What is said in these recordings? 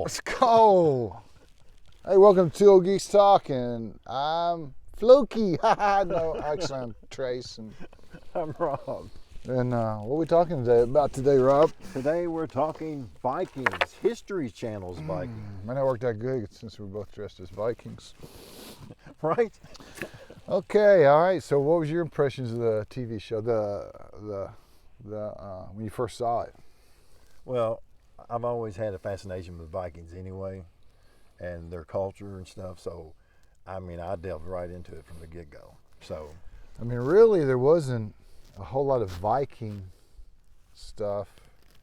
SKOL. Hey, welcome to Old Geeks Talk, and I'm Floki. No, actually I'm Trace. And I'm Rob. what are we talking about today, Rob? Today we're talking Vikings, History Channel's Vikings. Might not work that good since we're both dressed as Vikings. Right? Okay, all right. So what was your impressions of the TV show, when you first saw it? Well, I've always had a fascination with Vikings anyway, and their culture and stuff. So, I mean, I delved right into it from the get-go. So, I mean, really, there wasn't a whole lot of Viking stuff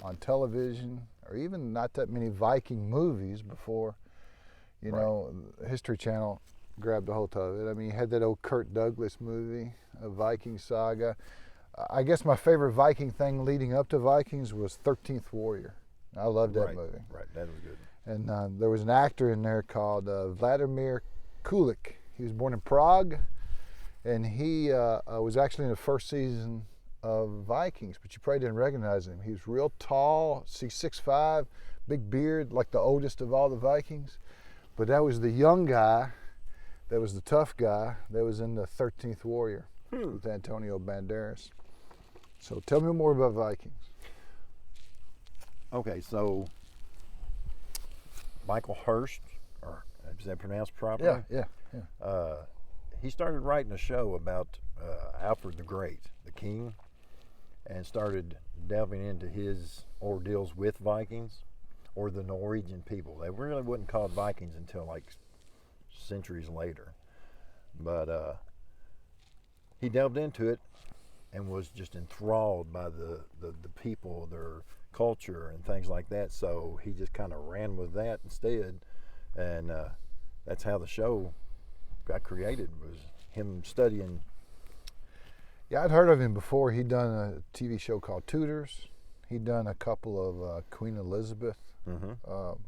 on television, or even not that many Viking movies before, you know, History Channel grabbed a hold of it. I mean, you had that old Kirk Douglas movie, a Viking saga. I guess my favorite Viking thing leading up to Vikings was 13th Warrior. I loved that movie. Right, that was good. And there was an actor in there called Vladimir Kulik. He was born in Prague, and he was actually in the first season of Vikings, but you probably didn't recognize him. He was real tall, 6'5", big beard, like the oldest of all the Vikings. But that was the young guy, that was the tough guy, that was in the 13th Warrior with Antonio Banderas. So tell me more about Vikings. Okay, so Michael Hurst, or is that pronounced properly? Yeah. He started writing a show about Alfred the Great, the king, and started delving into his ordeals with Vikings, or the Norwegian people. They really wasn't called Vikings until like centuries later. But he delved into it and was just enthralled by the people, their culture and things like that. So he just kind of ran with that instead. And that's how the show got created, was him studying. Yeah, I'd heard of him before. He'd done a TV show called Tudors. He'd done a couple of Queen Elizabeth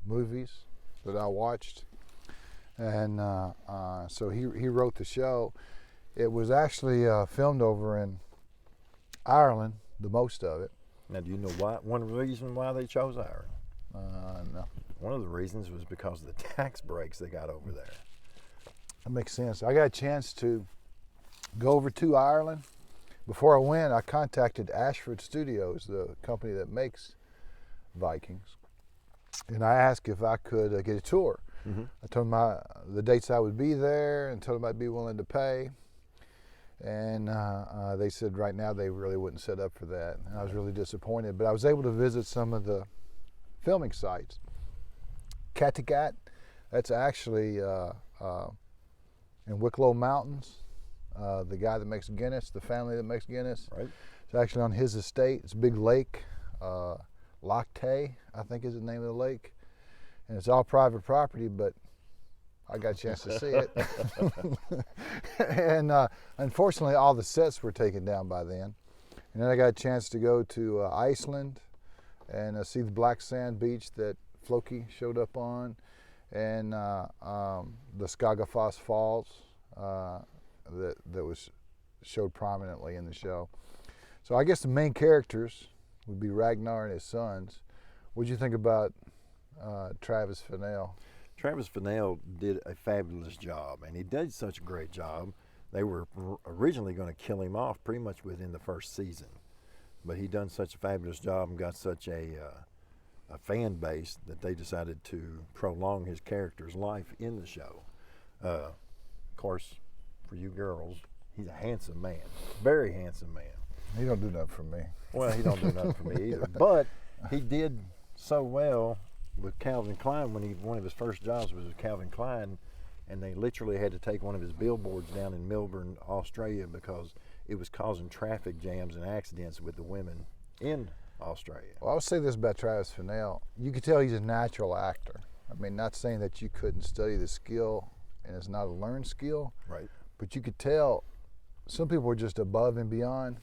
movies that I watched. And so he wrote the show. It was actually filmed over in Ireland, the most of it. Now, do you know why? One reason why they chose Ireland? No. One of the reasons was because of the tax breaks they got over there. That makes sense. I got a chance to go over to Ireland. Before I went, I contacted Ashford Studios, the company that makes Vikings, and I asked if I could get a tour. I told them the dates I would be there, and told them I'd be willing to pay. And they said right now they really wouldn't set up for that. And I was really disappointed, but I was able to visit some of the filming sites. Kattegat, that's actually in Wicklow Mountains. The guy that makes Guinness, the family that makes Guinness, it's actually on his estate. It's a big lake, Loch Tay, I think is the name of the lake. And it's all private property, but I got a chance to see it. And unfortunately, all the sets were taken down by then. And then I got a chance to go to Iceland and see the black sand beach that Floki showed up on, and the Skagafoss Falls that was showed prominently in the show. So I guess the main characters would be Ragnar and his sons. What did you think about Travis Finnell? Travis Finnell did a fabulous job, and he did such a great job. They were originally going to kill him off pretty much within the first season, but he done such a fabulous job and got such a fan base that they decided to prolong his character's life in the show. Of course, for you girls, he's a handsome man, very handsome man. He don't do nothing for me. Well, he don't do nothing for me either, but he did so well with Calvin Klein when one of his first jobs was with Calvin Klein, and they literally had to take one of his billboards down in Melbourne, Australia, because it was causing traffic jams and accidents with the women in Australia. Well, I would say this about Travis Finnell. You could tell he's a natural actor. I mean, not saying that you couldn't study the skill and it's not a learned skill, right? But you could tell some people are just above and beyond.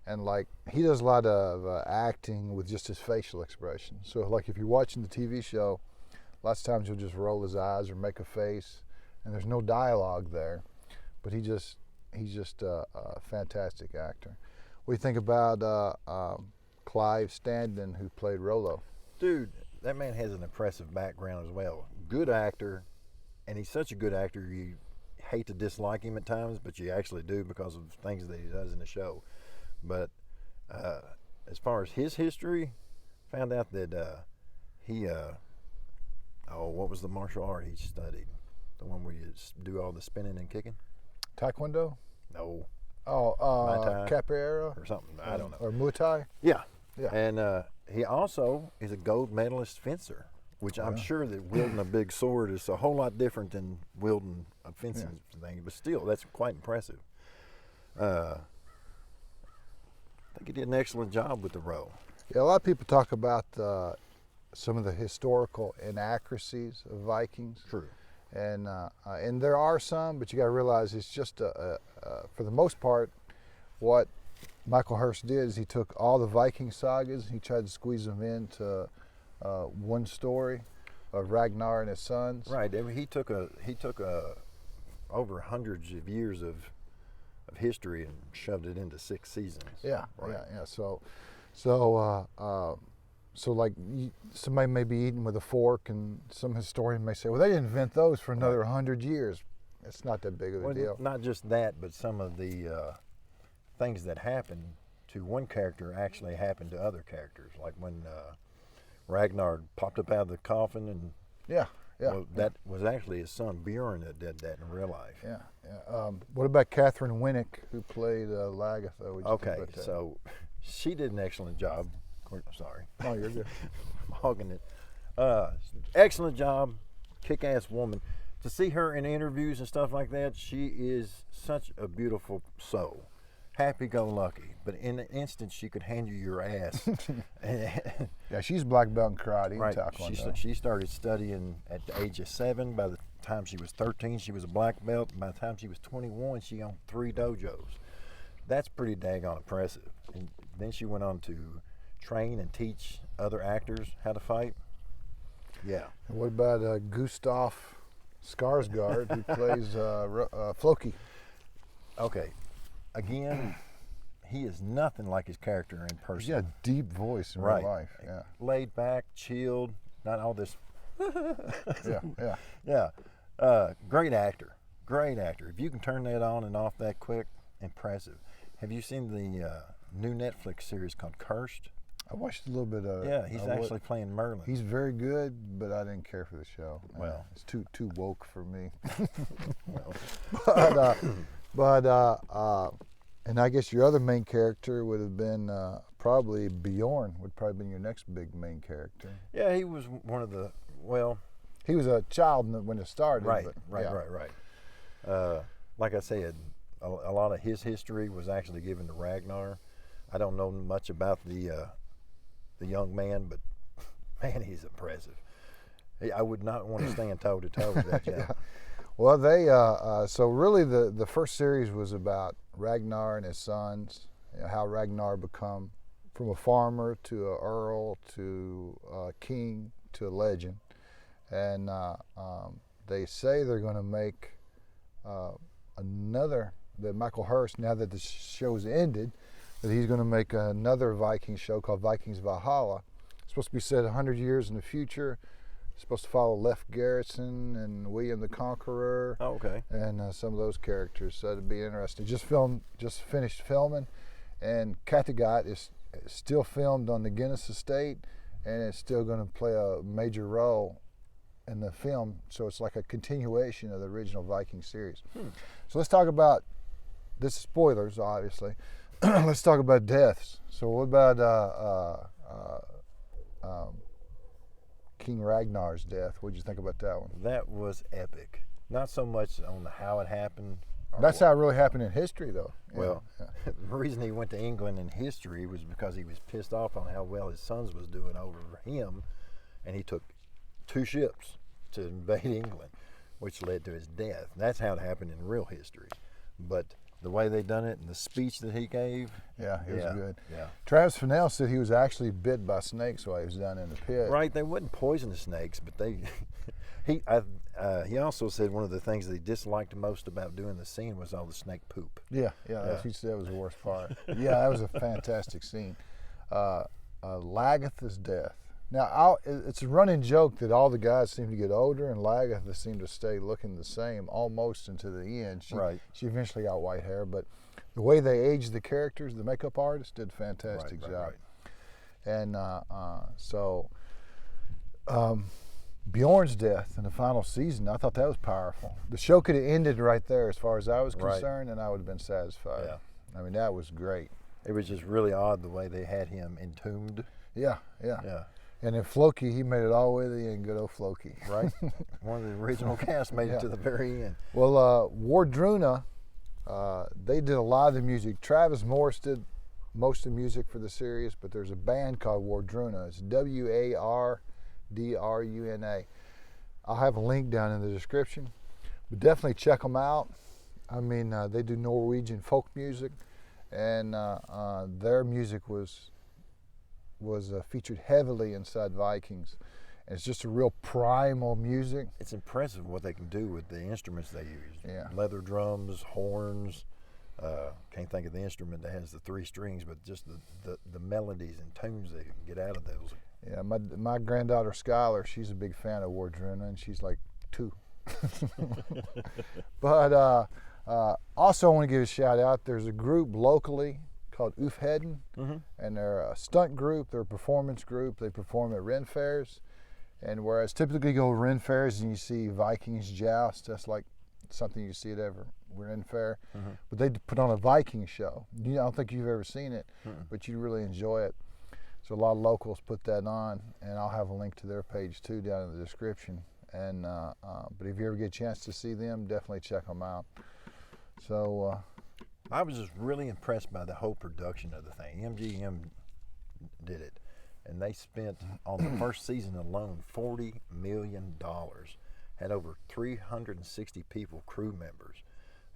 And like, he does a lot of acting with just his facial expression. So like if you're watching the TV show, lots of times he'll just roll his eyes or make a face, and there's no dialogue there. But he's just a fantastic actor. What do you think about Clive Standen, who played Rollo? Dude, that man has an impressive background as well. Good actor, and he's such a good actor you hate to dislike him at times, but you actually do because of things that he does in the show. But as far as his history, found out that what was the martial art he studied? The one where you do all the spinning and kicking? Taekwondo? No. Oh, capoeira? Or something. I don't know. Or Muay Thai? Yeah. Yeah. And he also is a gold medalist fencer, which I'm sure that wielding a big sword is a whole lot different than wielding a fencing thing. But still, that's quite impressive. I think he did an excellent job with the role. Yeah, a lot of people talk about some of the historical inaccuracies of Vikings. True. And there are some, but you got to realize it's just for the most part, what Michael Hirst did is he took all the Viking sagas, he tried to squeeze them into one story of Ragnar and his sons. Right. I mean, he took over hundreds of years of history and shoved it into 6 seasons. Yeah, right. yeah. So like somebody may be eating with a fork, and some historian may say, well, they didn't invent those for another 100 years. It's not that big of a deal. Not just that, but some of the things that happened to one character actually happened to other characters. Like when Ragnar popped up out of the coffin, and that was actually his son Bjorn that did that in real life. Yeah. What about Catherine Winnick, who played Lagatha? Okay, so she did an excellent job. Sorry. Oh, you're good. I'm hogging it. Excellent job, kick-ass woman. To see her in interviews and stuff like that, she is such a beautiful soul. Happy-go-lucky, but in an instant, she could hand you your ass. Yeah, she's black belt in karate. Right. And taekwondo. She started studying at the age of 7. By the time she was 13, she was a black belt. By the time she was 21, she owned 3 dojos. That's pretty daggone impressive. And then she went on to train and teach other actors how to fight. Yeah. And what about Gustav Skarsgård, who plays Floki? Okay. Again, he is nothing like his character in person. He's got a deep voice in real life. Yeah. Laid back, chilled, not all this. Yeah. Great actor. Great actor. If you can turn that on and off that quick, impressive. Have you seen the new Netflix series called Cursed? I watched a little bit of it. Yeah, he's actually playing Merlin. He's very good, but I didn't care for the show. Well, it's too woke for me. Well. And I guess your other main character would have been probably Bjorn. Would probably been your next big main character. Yeah, he was one of the He was a child when it started. Right. But, Like I said, a lot of his history was actually given to Ragnar. I don't know much about the young man, but man, he's impressive. I would not want to stand toe to toe with that guy. Yeah. Well, they so really the first series was about Ragnar and his sons, how Ragnar become from a farmer to an earl to a king to a legend, and they say they're going to make another. That Michael Hirst, now that the show's ended, that he's going to make another Viking show called Vikings Valhalla. It's supposed to be set 100 years in the future. It's supposed to follow Leif Garrison and William the Conqueror. Oh, okay. And some of those characters. So it'd be interesting. Just finished filming, and Kattegat is still filmed on the Guinness estate, and it's still going to play a major role in the film. So it's like a continuation of the original Viking series. So let's talk about. This is spoilers, obviously. Let's talk about deaths. So what about King Ragnar's death? What did you think about that one? That was epic. Not so much on how it happened. That's how it really happened in history, though. Well, the reason he went to England in history was because he was pissed off on how well his sons was doing over him, and he took 2 ships to invade England, which led to his death. That's how it happened in real history. But the way they done it and the speech that he gave. Yeah, it was good. Yeah. Travis Fennell said he was actually bit by snakes while he was down in the pit. Right, they wouldn't poison the snakes, but he also said one of the things that he disliked most about doing the scene was all the snake poop. Yeah. He said that was the worst part. Yeah, that was a fantastic scene. Lagatha's death. Now, it's a running joke that all the guys seem to get older, and Lagatha seemed to stay looking the same almost until the end. She eventually got white hair, but the way they aged the characters, the makeup artist did a fantastic job. And Bjorn's death in the final season, I thought that was powerful. The show could have ended right there as far as I was concerned, and I would have been satisfied. Yeah. I mean, that was great. It was just really odd the way they had him entombed. Yeah. And then Floki, he made it all the way to the end. Good old Floki. Right. One of the original cast made it to the very end. Well, Wardruna, they did a lot of the music. Travis Morris did most of the music for the series, but there's a band called Wardruna. It's Wardruna. I'll have a link down in the description, but definitely check them out. I mean, they do Norwegian folk music, and their music was featured heavily inside Vikings. And it's just a real primal music. It's impressive what they can do with the instruments they use. Yeah. Leather drums, horns. Can't think of the instrument that has the 3 strings, but just the melodies and tunes they can get out of those. Yeah, my granddaughter Skylar, she's a big fan of Wardruna, and she's like 2. But also I want to give a shout out. There's a group locally called Ufheden, and they're a stunt group, they're a performance group. They perform at Ren fairs, and whereas typically you go to Ren fairs and you see Vikings joust, that's like something you see at every Ren fair, but they put on a Viking show. I don't think you've ever seen it, but you really enjoy it. So a lot of locals put that on, and I'll have a link to their page too down in the description. And but if you ever get a chance to see them, definitely check them out. So I was just really impressed by the whole production of the thing. MGM did it, and they spent on the first season alone $40 million. Had over 360 people, crew members.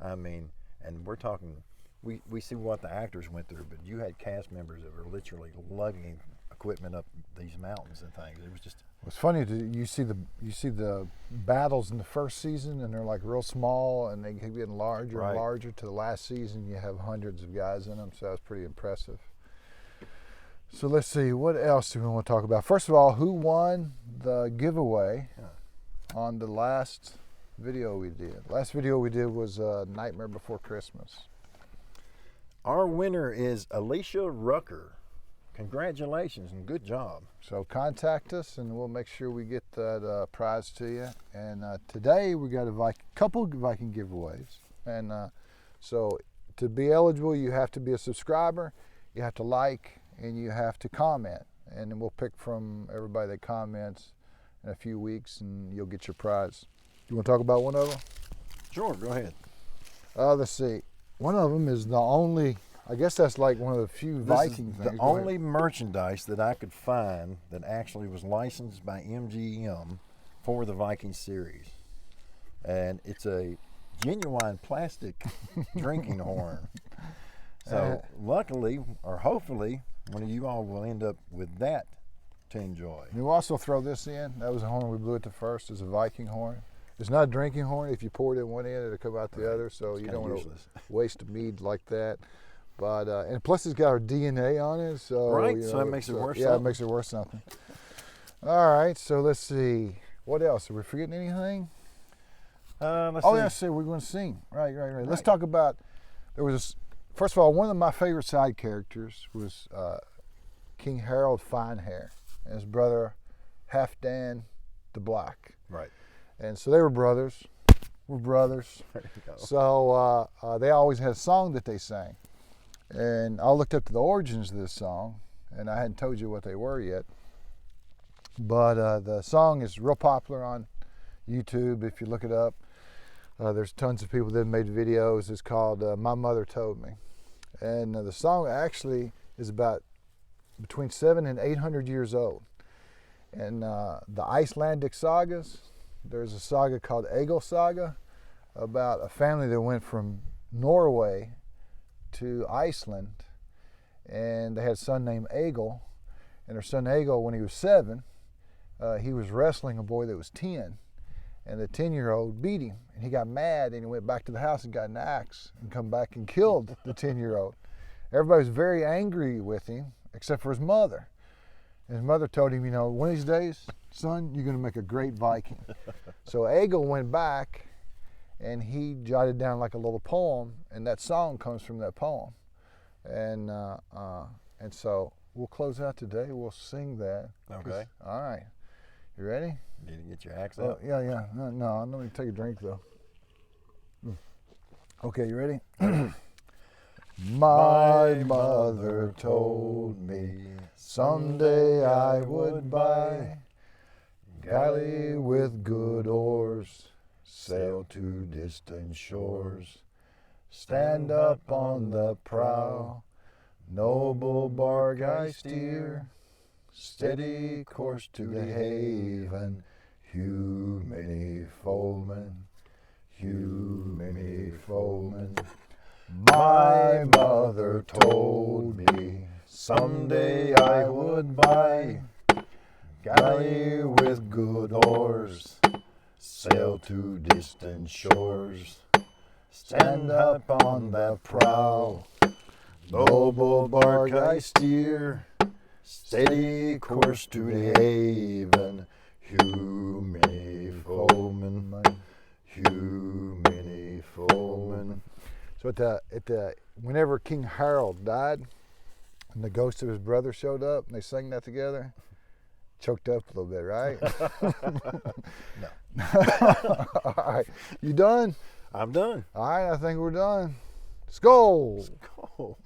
I mean, and we're talking. We see what the actors went through, but you had cast members that were literally lugging equipment up these mountains and things. It was just. It's funny you see the battles in the first season, and they're like real small, and they keep getting larger and larger. To the last season, you have hundreds of guys in them, so that's pretty impressive. So let's see, what else do we want to talk about? First of all, who won the giveaway on the last video we did? Last video we did was Nightmare Before Christmas. Our winner is Alicia Rucker. Congratulations and good job. So contact us and we'll make sure we get that prize to you. And today we got a couple Viking giveaways. And so to be eligible, you have to be a subscriber, you have to like, and you have to comment. And then we'll pick from everybody that comments in a few weeks, and you'll get your prize. You want to talk about one of them? Sure, go ahead. Let's see. One of them is the only, I guess that's like one of the few Viking things. The only merchandise that I could find that actually was licensed by MGM for the Viking series. And it's a genuine plastic drinking horn. So luckily, or hopefully, one of you all will end up with that to enjoy. We'll also throw this in. That was the horn we blew at the first. It's a Viking horn. It's not a drinking horn. If you pour it in one end, it'll come out the other. So you don't want to waste a mead like that. But and plus it's got our DNA on it. So so it makes it worth something. Yeah, it makes it worth something. All right. So let's see. What else? Are we forgetting anything? Let's see. Let's see. We're going to sing. Right. Let's talk about. First of all, one of my favorite side characters was King Harold Finehair and his brother Halfdan the Black. Right. And so they were brothers. We're brothers. There you go. So they always had a song that they sang. And I looked up to the origins of this song, and I hadn't told you what they were yet. But the song is real popular on YouTube. If you look it up, there's tons of people that made videos. It's called My Mother Told Me. And the song actually is about between 700 and 800 years old. And the Icelandic sagas, there's a saga called Egil Saga about a family that went from Norway to Iceland, and they had a son named Egil, and their son Egil, when he was 7, he was wrestling a boy that was 10, and the 10-year-old beat him, and he got mad, and he went back to the house and got an axe and come back and killed the 10-year-old. Everybody was very angry with him, except for his mother. And his mother told him, one of these days, son, you're going to make a great Viking. So Egil went back and he jotted down like a little poem, and that song comes from that poem. And so we'll close out today. We'll sing that. Okay. All right. You ready? Need to get your axe out. Yeah. No, let me take a drink though. Okay, you ready? My mother told me someday I would buy galley with good oars, sail to distant shores, stand up on the prow, noble barque I steer, steady course to the haven, hew many foemen, hew many foemen. My mother told me someday I would buy galley with good oars, sail to distant shores, stand up on the prow, noble barque I steer, steady course to the haven, hew many foemen, hew many foemen. So whenever King Harold died, and the ghost of his brother showed up, and they sang that together, choked up a little bit, right? No. All right, you done? I'm done. All right, I think we're done. SKOL! SKOL.